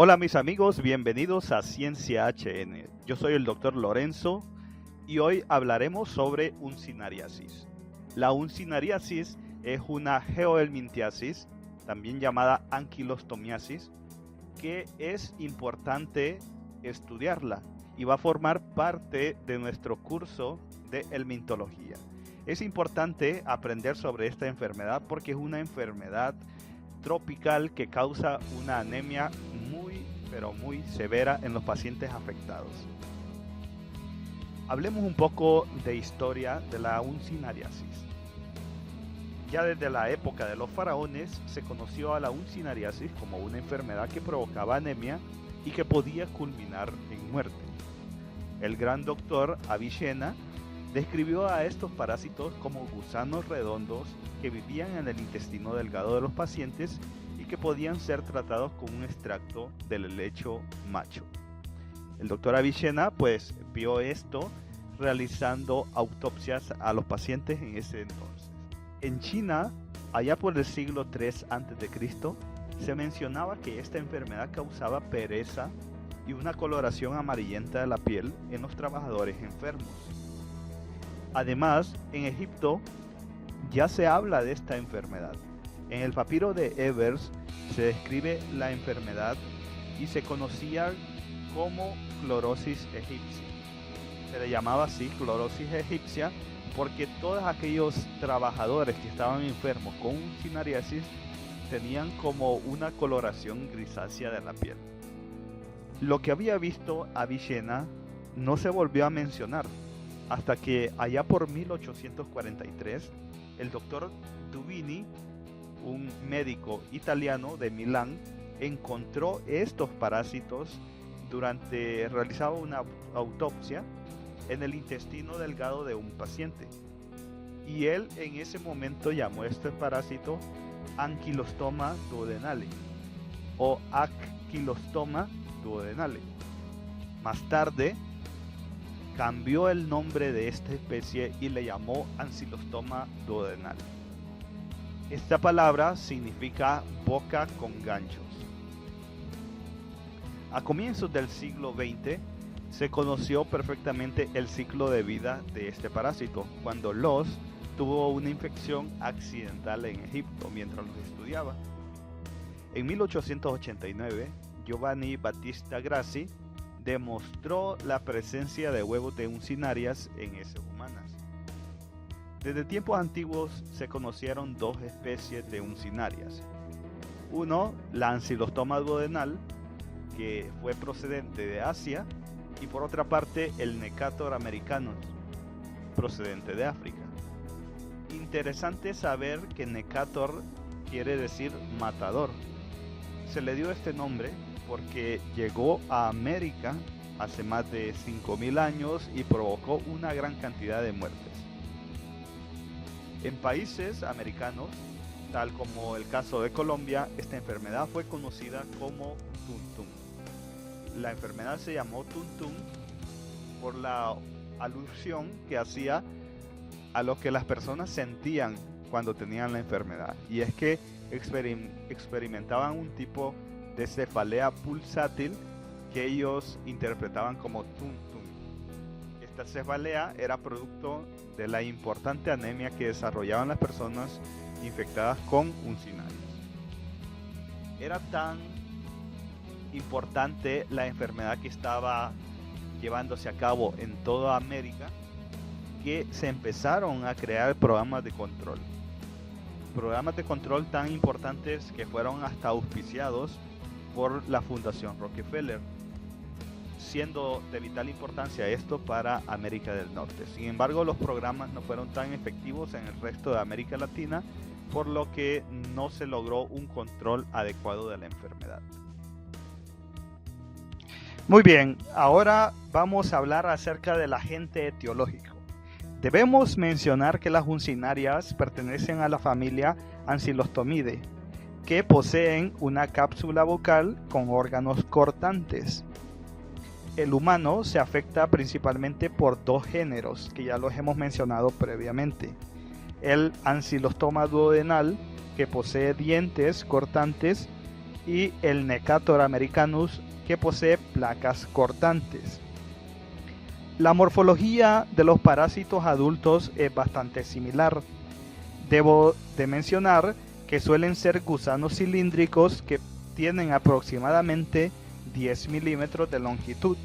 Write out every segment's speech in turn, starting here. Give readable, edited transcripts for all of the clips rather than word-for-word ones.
Hola mis amigos, bienvenidos a Ciencia HN. Yo soy el Dr. Lorenzo y hoy hablaremos sobre uncinariasis. La uncinariasis es una geohelminthiasis, también llamada anquilostomiasis, que es importante estudiarla y va a formar parte de nuestro curso de helmintología. Es importante aprender sobre esta enfermedad porque es una enfermedad tropical que causa una anemia muy severa en los pacientes afectados. Hablemos un poco de historia de la uncinariasis. Ya desde la época de los faraones se conoció a la uncinariasis como una enfermedad que provocaba anemia y que podía culminar en muerte. El gran doctor Avicena describió a estos parásitos como gusanos redondos que vivían en el intestino delgado de los pacientes y que podían ser tratados con un extracto del helecho macho. El doctor Avicena pues vio esto realizando autopsias a los pacientes en ese entonces. En China, allá por el siglo III a.C., se mencionaba que esta enfermedad causaba pereza y una coloración amarillenta de la piel en los trabajadores enfermos. Además, en Egipto ya se habla de esta enfermedad. En el papiro de Ebers se describe la enfermedad y se conocía como clorosis egipcia. Se le llamaba así clorosis egipcia porque todos aquellos trabajadores que estaban enfermos con uncinariasis tenían como una coloración grisácea de la piel. Lo que había visto Avicena no se volvió a mencionar hasta que allá por 1843 el doctor Duvini, un médico italiano de Milán, encontró estos parásitos realizaba una autopsia en el intestino delgado de un paciente. Y él en ese momento llamó a este parásito Ankylostoma duodenale o Ankylostoma duodenale. Más tarde cambió el nombre de esta especie y le llamó Ankylostoma duodenale. Esta palabra significa boca con ganchos. A comienzos del siglo XX se conoció perfectamente el ciclo de vida de este parásito, cuando Loss tuvo una infección accidental en Egipto mientras los estudiaba. En 1889, Giovanni Battista Grassi demostró la presencia de huevos de uncinarias en heces humanas. Desde tiempos antiguos se conocieron dos especies de uncinarias. Uno, la Ankylostoma duodenal, que fue procedente de Asia, y por otra parte el Necator americanus, procedente de África. Interesante saber que Necator quiere decir matador. Se le dio este nombre porque llegó a América hace más de 5.000 años y provocó una gran cantidad de muertes. En países americanos, tal como el caso de Colombia, esta enfermedad fue conocida como tuntún. La enfermedad se llamó tuntún por la alusión que hacía a lo que las personas sentían cuando tenían la enfermedad, y es que experimentaban un tipo de cefalea pulsátil que ellos interpretaban como tuntún. Esta cefalea era producto de la importante anemia que desarrollaban las personas infectadas con uncinarias. Era tan importante la enfermedad que estaba llevándose a cabo en toda América que se empezaron a crear programas de control tan importantes que fueron hasta auspiciados por la Fundación Rockefeller, siendo de vital importancia esto para América del Norte. Sin embargo, los programas no fueron tan efectivos en el resto de América Latina, por lo que no se logró un control adecuado de la enfermedad. Muy bien, ahora vamos a hablar acerca del agente etiológico. Debemos mencionar que las uncinarias pertenecen a la familia Ancylostomide, que poseen una cápsula bucal con órganos cortantes. El humano se afecta principalmente por dos géneros que ya los hemos mencionado previamente. El Ankylostoma duodenal, que posee dientes cortantes, y el Necator americanus, que posee placas cortantes. La morfología de los parásitos adultos es bastante similar. Debo de mencionar que suelen ser gusanos cilíndricos que tienen aproximadamente 10 milímetros de longitud.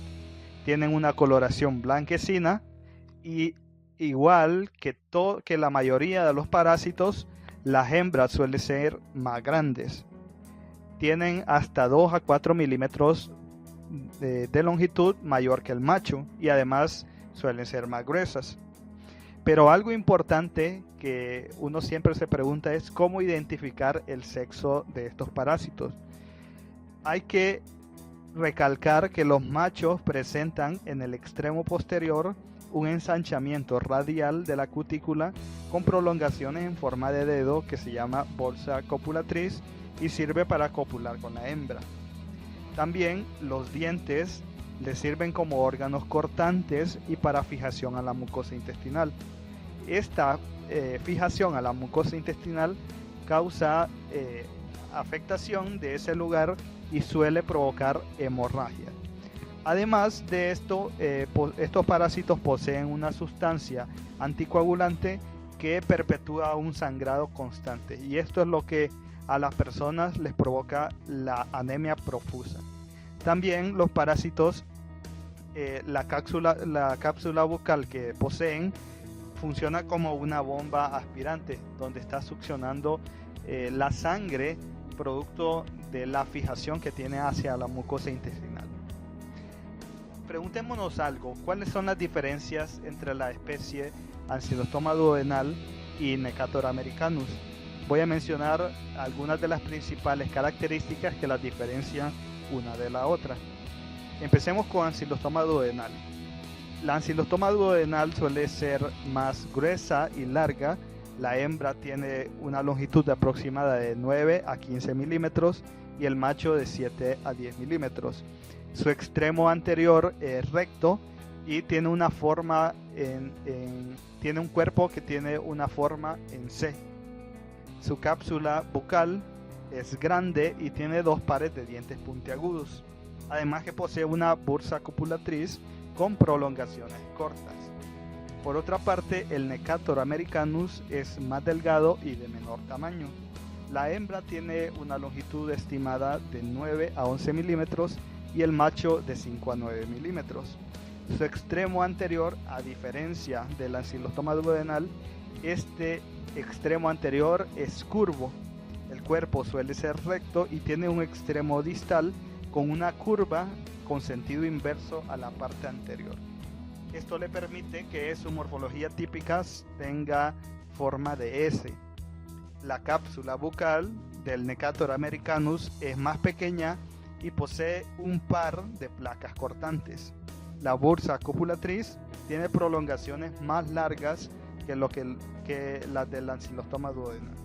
Tienen una coloración blanquecina y igual que la mayoría de los parásitos, las hembras suelen ser más grandes. Tienen hasta 2 a 4 milímetros de longitud mayor que el macho y además suelen ser más gruesas. Pero algo importante que uno siempre se pregunta es cómo identificar el sexo de estos parásitos. Hay que recalcar que los machos presentan en el extremo posterior un ensanchamiento radial de la cutícula con prolongaciones en forma de dedo que se llama bolsa copulatriz y sirve para copular con la hembra. También los dientes le sirven como órganos cortantes y para fijación a la mucosa intestinal. Esta fijación a la mucosa intestinal causa afectación de ese lugar y suele provocar hemorragia. Además de esto, estos parásitos poseen una sustancia anticoagulante que perpetúa un sangrado constante, y esto es lo que a las personas les provoca la anemia profusa. También los parásitos, la cápsula bucal que poseen funciona como una bomba aspirante donde está succionando la sangre producto de la fijación que tiene hacia la mucosa intestinal. Preguntémonos algo: ¿cuáles son las diferencias entre la especie Ancylostoma duodenal y Necator americanus? Voy a mencionar algunas de las principales características que las diferencian una de la otra. Empecemos con Ancylostoma duodenal. La Ancylostoma duodenal suele ser más gruesa y larga. La hembra tiene una longitud aproximada de 9 a 15 milímetros y el macho de 7 a 10 milímetros. Su extremo anterior es recto y tiene una forma tiene un cuerpo que tiene una forma en C. Su cápsula bucal es grande y tiene 2 pares de dientes puntiagudos. Además que posee una bursa copulatriz con prolongaciones cortas. Por otra parte, el Necator americanus es más delgado y de menor tamaño. La hembra tiene una longitud estimada de 9 a 11 milímetros y el macho de 5 a 9 milímetros. Su extremo anterior, a diferencia del Ancylostoma duodenal, este extremo anterior es curvo. El cuerpo suele ser recto y tiene un extremo distal con una curva con sentido inverso a la parte anterior. Esto le permite que su morfología típica tenga forma de S. La cápsula bucal del Necator americanus es más pequeña y posee un par de placas cortantes. La bursa copulatriz tiene prolongaciones más largas que las del Ancylostoma duodenal.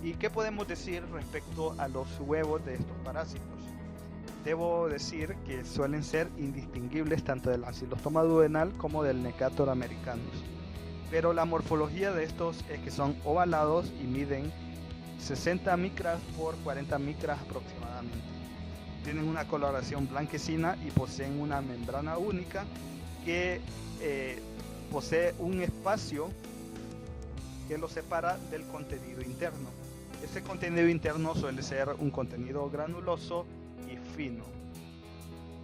¿Y qué podemos decir respecto a los huevos de estos parásitos? Debo decir que suelen ser indistinguibles tanto del Ancylostoma duodenal como del Necator americanus. Pero la morfología de estos es que son ovalados y miden 60 micras por 40 micras aproximadamente. Tienen una coloración blanquecina y poseen una membrana única que posee un espacio que los separa del contenido interno. Ese contenido interno suele ser un contenido granuloso y fino.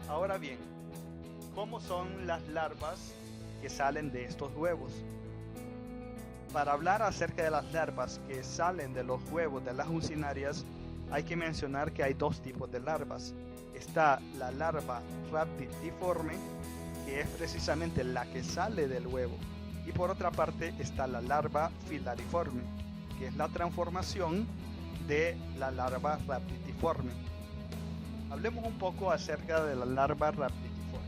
Ahora bien, ¿cómo son las larvas que salen de estos huevos? Para hablar acerca de las larvas que salen de los huevos de las uncinarias, hay que mencionar que hay 2 tipos de larvas. Está la larva rhabditiforme, que es precisamente la que sale del huevo, y por otra parte está la larva filariforme, que es la transformación de la larva rhabditiforme. Hablemos un poco acerca de la larva rhabditiforme.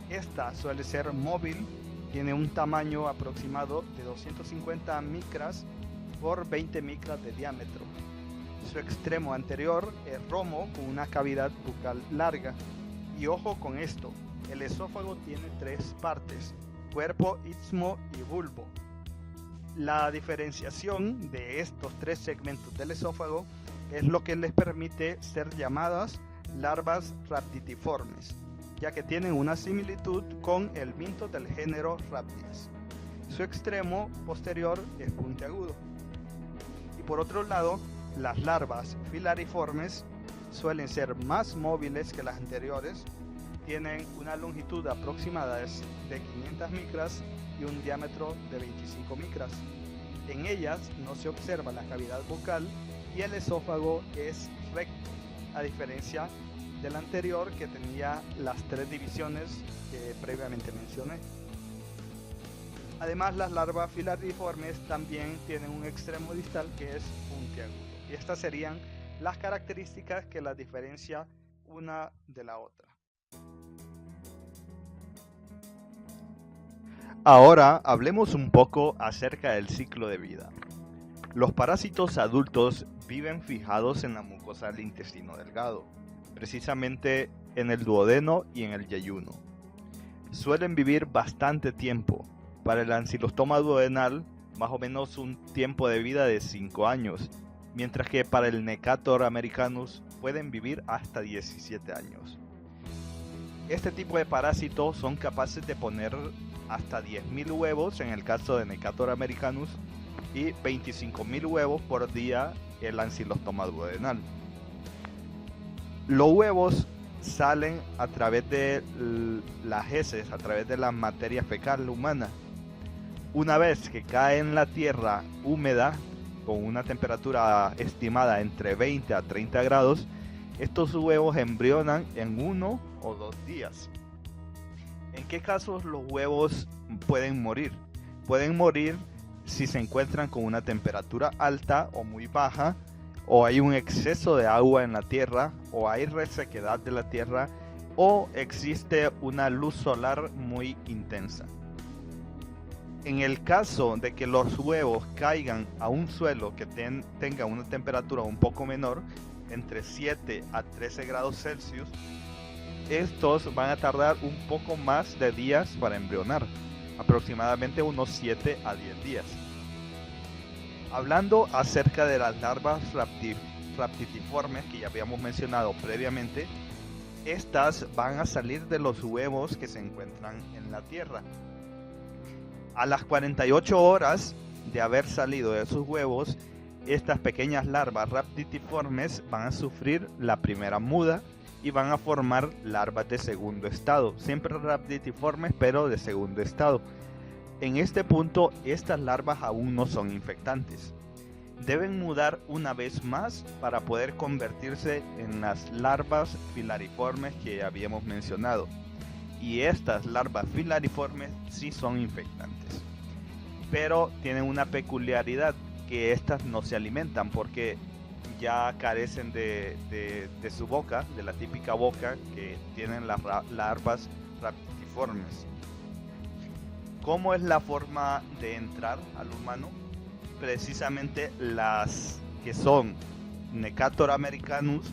Esta suele ser móvil, tiene un tamaño aproximado de 250 micras por 20 micras de diámetro. Su extremo anterior es romo con una cavidad bucal larga. Y ojo con esto, el esófago tiene 3 partes: cuerpo, istmo y bulbo. La diferenciación de estos 3 segmentos del esófago es lo que les permite ser llamadas larvas rhabditiformes, ya que tienen una similitud con el minto del género Rhabdias. Su extremo posterior es puntiagudo. Y por otro lado, las larvas filariformes suelen ser más móviles que las anteriores, tienen una longitud aproximada de 500 micras y un diámetro de 25 micras. En ellas no se observa la cavidad bucal y el esófago es recto, a diferencia del anterior que tenía las 3 divisiones que previamente mencioné. Además, las larvas filariformes también tienen un extremo distal que es puntiagudo. Y estas serían las características que las diferencia una de la otra. Ahora hablemos un poco acerca del ciclo de vida. Los parásitos adultos viven fijados en la mucosa del intestino delgado, precisamente en el duodeno y en el yeyuno. Suelen vivir bastante tiempo. Para el ancilostoma duodenal, más o menos un tiempo de vida de 5 años, mientras que para el Necator americanus pueden vivir hasta 17 años. Este tipo de parásitos son capaces de poner hasta 10.000 huevos en el caso de Necator americanus y 25.000 huevos por día el ancilostoma duodenal. Los huevos salen a través de las heces, a través de la materia fecal humana. Una vez que cae en la tierra húmeda, con una temperatura estimada entre 20 a 30 grados, estos huevos embrionan en 1 o 2 días. ¿En qué casos los huevos pueden morir? Pueden morir si se encuentran con una temperatura alta o muy baja, o hay un exceso de agua en la tierra, o hay resequedad de la tierra, o existe una luz solar muy intensa. En el caso de que los huevos caigan a un suelo que tenga una temperatura un poco menor, entre 7 a 13 grados Celsius, estos van a tardar un poco más de días para embrionar, aproximadamente unos 7 a 10 días. Hablando acerca de las larvas rhabditiformes que ya habíamos mencionado previamente, estas van a salir de los huevos que se encuentran en la tierra. A las 48 horas de haber salido de sus huevos, estas pequeñas larvas rhabditiformes van a sufrir la primera muda y van a formar larvas de segundo estado, siempre rhabditiformes pero de segundo estado. En este punto, estas larvas aún no son infectantes. Deben mudar una vez más para poder convertirse en las larvas filariformes que habíamos mencionado. Y estas larvas filariformes sí son infectantes. Pero tienen una peculiaridad, que estas no se alimentan porque ya carecen de su boca, de la típica boca que tienen las larvas rhabditiformes. ¿Cómo es la forma de entrar al humano? Precisamente las que son Necator americanus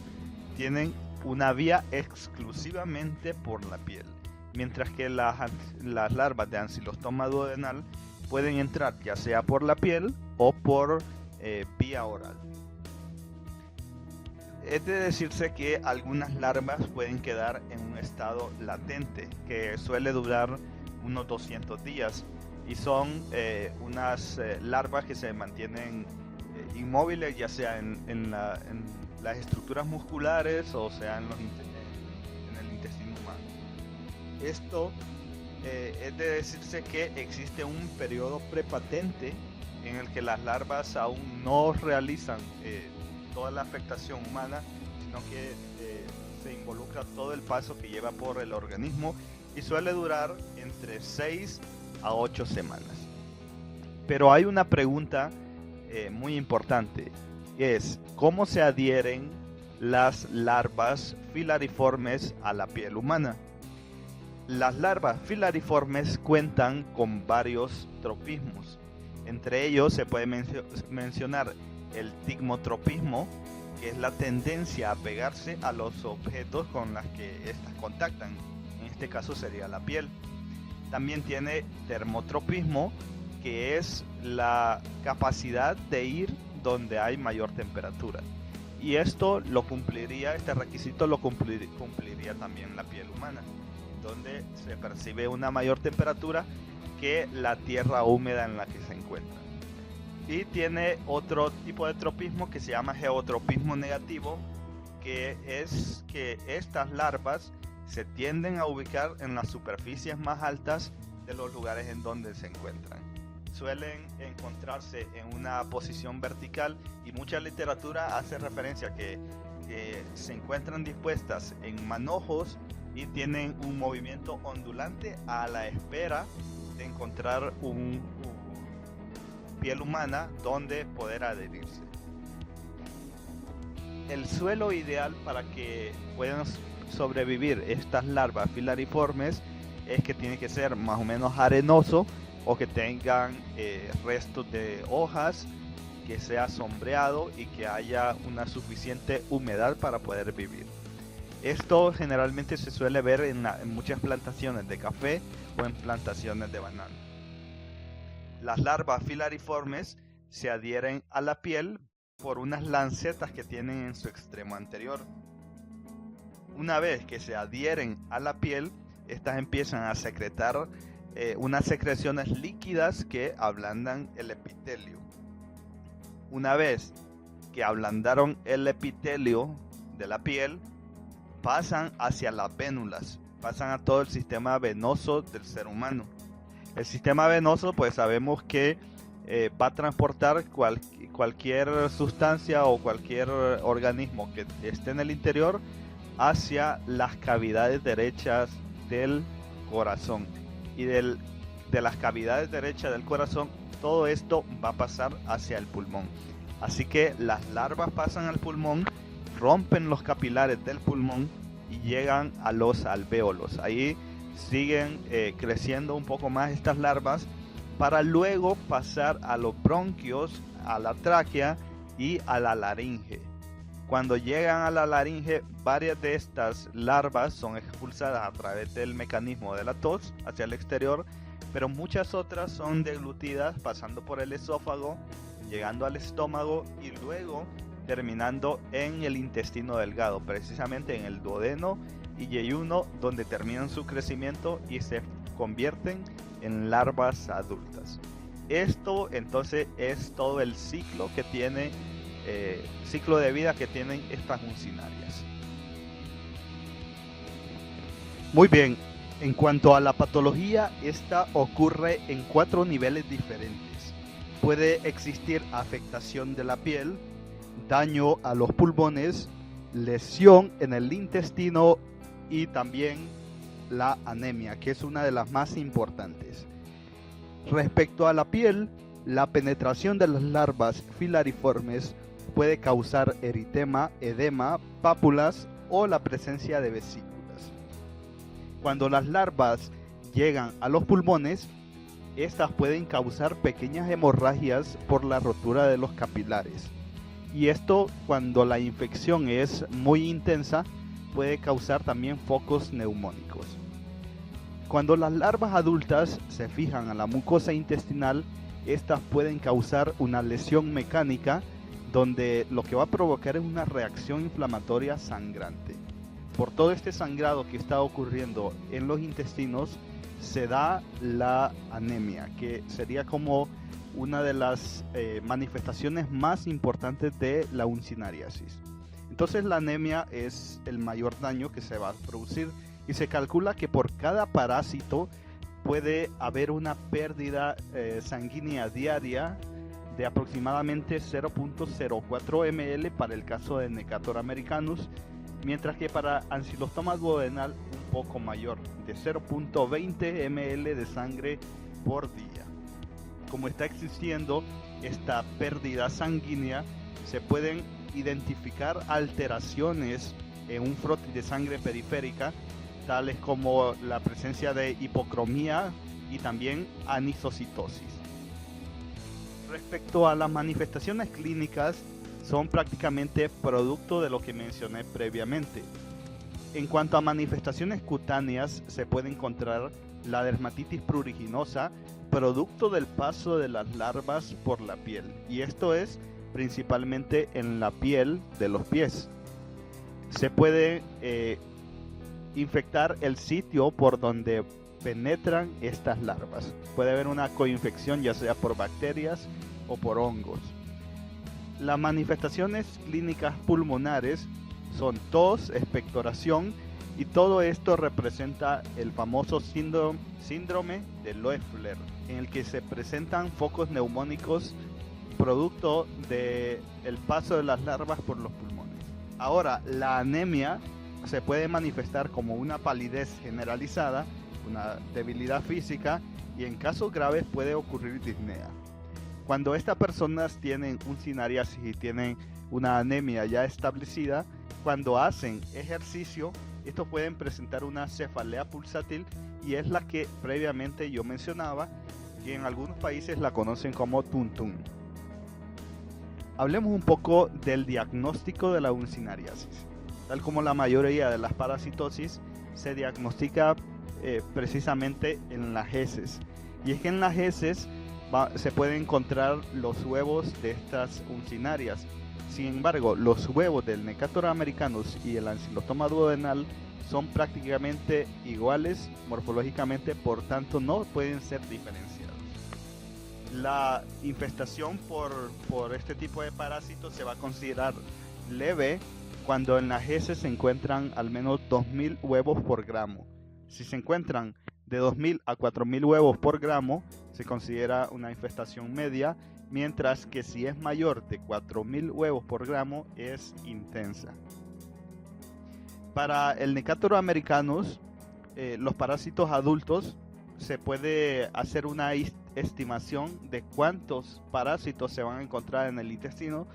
tienen una vía exclusivamente por la piel, mientras que las larvas de ancilostoma duodenal pueden entrar ya sea por la piel o por vía oral. Es de decirse que algunas larvas pueden quedar en un estado latente que suele durar unos 200 días y son unas larvas que se mantienen inmóviles, ya sea en las estructuras musculares o sea en el intestino humano. Esto es de decirse que existe un periodo prepatente en el que las larvas aún no realizan toda la afectación humana, sino que se involucra todo el paso que lleva por el organismo y suele durar entre 6 a 8 semanas. Pero hay una pregunta muy importante, es ¿cómo se adhieren las larvas filariformes a la piel humana? Las larvas filariformes cuentan con varios tropismos. Entre ellos se puede mencionar el tigmotropismo, que es la tendencia a pegarse a los objetos con los que éstas contactan. En este caso sería la piel. También tiene termotropismo, que es la capacidad de ir donde hay mayor temperatura. Y esto lo cumpliría, este requisito lo cumpliría también la piel humana, donde se percibe una mayor temperatura que la tierra húmeda en la que se encuentra. Y tiene otro tipo de tropismo que se llama geotropismo negativo, que es que estas larvas se tienden a ubicar en las superficies más altas de los lugares en donde se encuentran. Suelen encontrarse en una posición vertical y mucha literatura hace referencia a que se encuentran dispuestas en manojos y tienen un movimiento ondulante a la espera de encontrar un piel humana donde poder adherirse. El suelo ideal para que puedan sobrevivir estas larvas filariformes es que tiene que ser más o menos arenoso o que tengan restos de hojas, que sea sombreado y que haya una suficiente humedad para poder vivir. Esto generalmente se suele ver en muchas plantaciones de café o en plantaciones de banano. Las larvas filariformes se adhieren a la piel por unas lancetas que tienen en su extremo anterior. Una vez que se adhieren a la piel, estas empiezan a secretar unas secreciones líquidas que ablandan el epitelio. Una vez que ablandaron el epitelio de la piel, pasan hacia las vénulas, pasan a todo el sistema venoso del ser humano. El sistema venoso, pues sabemos que va a transportar cualquier sustancia o cualquier organismo que esté en el interior hacia las cavidades derechas del corazón. Y de las cavidades derechas del corazón, todo esto va a pasar hacia el pulmón. Así que las larvas pasan al pulmón, rompen los capilares del pulmón y llegan a los alvéolos. Ahí siguen creciendo un poco más estas larvas para luego pasar a los bronquios, a la tráquea y a la laringe. Cuando llegan a la laringe, varias de estas larvas son expulsadas a través del mecanismo de la tos hacia el exterior, pero muchas otras son deglutidas pasando por el esófago, llegando al estómago y luego terminando en el intestino delgado, precisamente en el duodeno y yeyuno, donde terminan su crecimiento y se convierten en larvas adultas. Esto entonces es todo el ciclo que tiene ciclo de vida que tienen estas uncinarias. Muy bien, en cuanto a la patología, esta ocurre en 4 niveles diferentes. Puede existir afectación de la piel, daño a los pulmones, lesión en el intestino y también la anemia, que es una de las más importantes. Respecto a la piel, la penetración de las larvas filariformes puede causar eritema, edema, pápulas o la presencia de vesículas. Cuando las larvas llegan a los pulmones, estas pueden causar pequeñas hemorragias por la rotura de los capilares. Y esto, cuando la infección es muy intensa, puede causar también focos neumónicos. Cuando las larvas adultas se fijan a la mucosa intestinal, estas pueden causar una lesión mecánica donde lo que va a provocar es una reacción inflamatoria sangrante. Por todo este sangrado que está ocurriendo en los intestinos, se da la anemia, que sería como una de las manifestaciones más importantes de la uncinariasis. Entonces la anemia es el mayor daño que se va a producir y se calcula que por cada parásito puede haber una pérdida sanguínea diaria de aproximadamente 0.04 ml para el caso de Necator americanus, mientras que para Ancylostoma duodenal un poco mayor, de 0.20 ml de sangre por día. Como está existiendo esta pérdida sanguínea, se pueden identificar alteraciones en un frotis de sangre periférica, tales como la presencia de hipocromía y también anisocitosis. Respecto a las manifestaciones clínicas, son prácticamente producto de lo que mencioné previamente. En cuanto a manifestaciones cutáneas, se puede encontrar la dermatitis pruriginosa, producto del paso de las larvas por la piel. Y esto es principalmente en la piel de los pies. Se puede infectar el sitio por donde penetran estas larvas. Puede haber una coinfección, ya sea por bacterias o por hongos. Las manifestaciones clínicas pulmonares son tos, expectoración, y todo esto representa el famoso síndrome de Loeffler, en el que se presentan focos neumónicos producto del paso de las larvas por los pulmones. Ahora, la anemia se puede manifestar como una palidez generalizada, una debilidad física, y en casos graves puede ocurrir disnea. Cuando estas personas tienen un cinariasis y tienen una anemia ya establecida, cuando hacen ejercicio, estos pueden presentar una cefalea pulsátil, y es la que previamente yo mencionaba, que en algunos países la conocen como tuntún. Hablemos un poco del diagnóstico de la uncinariasis. Tal como la mayoría de las parasitosis, se diagnostica precisamente en las heces. Y es que en las heces se pueden encontrar los huevos de estas uncinarias. Sin embargo, los huevos del Necator americanus y el Ancylostoma duodenal son prácticamente iguales morfológicamente, por tanto no pueden ser diferenciados. La infestación por este tipo de parásitos se va a considerar leve cuando en las heces se encuentran al menos 2000 huevos por gramo. Si se encuentran de 2000 a 4000 huevos por gramo, se considera una infestación media, mientras que si es mayor de 4000 huevos por gramo es intensa. Para el Necator americanus, los parásitos adultos, se puede hacer una estimación de cuántos parásitos se van a encontrar en el intestino,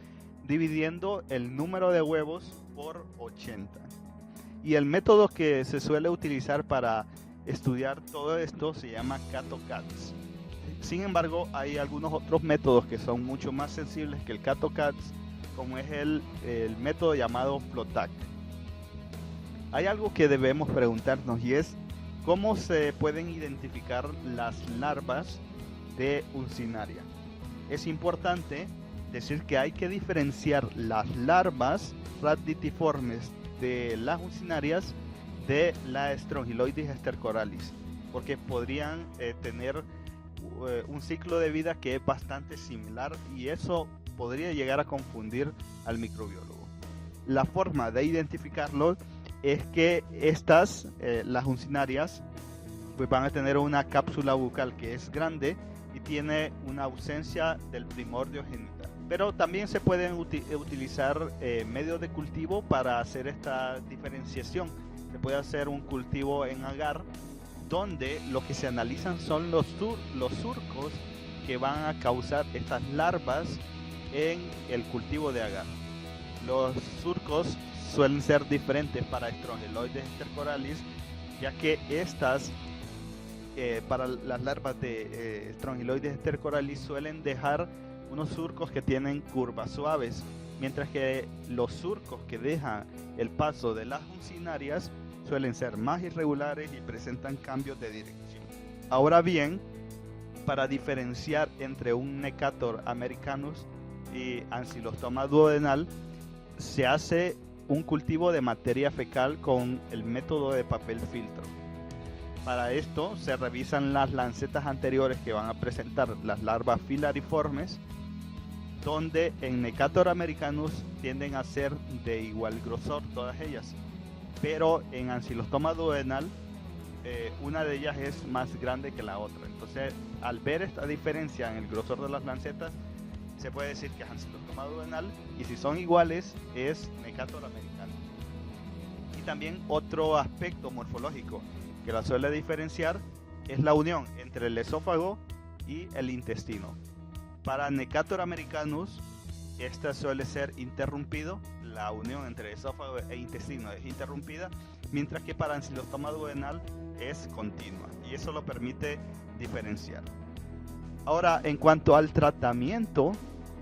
dividiendo el número de huevos por 80. Y el método que se suele utilizar para estudiar todo esto se llama CATO-CATS. Sin embargo, hay algunos otros métodos que son mucho más sensibles que el CATO-CATS, como es el método llamado FLOTAC. Hay algo que debemos preguntarnos, y es cómo se pueden identificar las larvas de uncinaria. Es importante decir que hay que diferenciar las larvas raditiformes de las uncinarias de la Strongyloides stercoralis, porque podrían tener un ciclo de vida que es bastante similar, y eso podría llegar a confundir al microbiólogo. La forma de identificarlo es que las uncinarias, pues van a tener una cápsula bucal que es grande y tiene una ausencia del primordio genital. Pero también se pueden utilizar medios de cultivo para hacer esta diferenciación. Se puede hacer un cultivo en agar, donde lo que se analizan son los surcos que van a causar estas larvas en el cultivo de agar. Los surcos suelen ser diferentes para Strongyloides stercoralis, ya que para las larvas de Strongyloides stercoralis suelen dejar unos surcos que tienen curvas suaves, mientras que los surcos que dejan el paso de las uncinarias suelen ser más irregulares y presentan cambios de dirección. Ahora bien, para diferenciar entre un Necator americanus y Ancylostoma duodenal, se hace un cultivo de materia fecal con el método de papel filtro. Para esto se revisan las lancetas anteriores que van a presentar las larvas filariformes, donde en Necator americanus tienden a ser de igual grosor todas ellas, pero en Ancylostoma duodenal una de ellas es más grande que la otra. Entonces, al ver esta diferencia en el grosor de las lancetas, se puede decir que es Ancylostoma duodenal, y si son iguales es Necator americanus. Y también otro aspecto morfológico que la suele diferenciar es la unión entre el esófago y el intestino. Para Necator americanus, esta suele ser interrumpido, la unión entre esófago e intestino es interrumpida, mientras que para Ancylostoma duodenal es continua, y eso lo permite diferenciar. Ahora, en cuanto al tratamiento,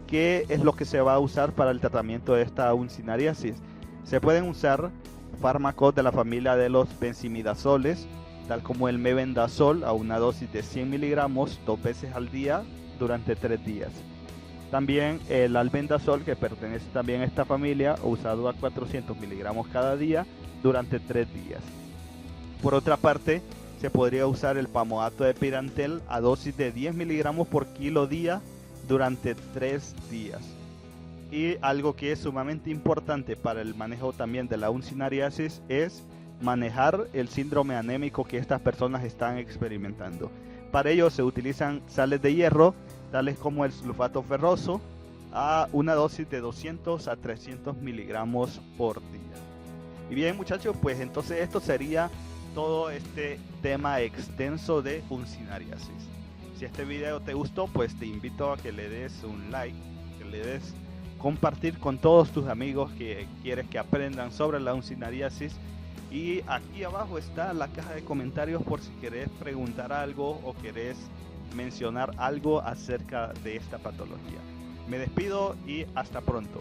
¿qué es lo que se va a usar para el tratamiento de esta uncinariasis? Se pueden usar fármacos de la familia de los benzimidazoles, tal como el mebendazol, a una dosis de 100 miligramos 2 veces al día durante 3 días. También el albendazol, que pertenece también a esta familia, usado a 400 miligramos cada día durante 3 días. Por otra parte, se podría usar el pamoato de pirantel a dosis de 10 miligramos por kilo día durante 3 días. Y algo que es sumamente importante para el manejo también de la uncinariasis es manejar el síndrome anémico que estas personas están experimentando. Para ello se utilizan sales de hierro, tales como el sulfato ferroso, a una dosis de 200 a 300 miligramos por día. Y bien, muchachos, pues entonces esto sería todo este tema extenso de uncinariasis. Si este video te gustó, pues te invito a que le des un like, que le des compartir con todos tus amigos que quieres que aprendan sobre la uncinariasis. Y aquí abajo está la caja de comentarios por si querés preguntar algo o querés mencionar algo acerca de esta patología. Me despido y hasta pronto.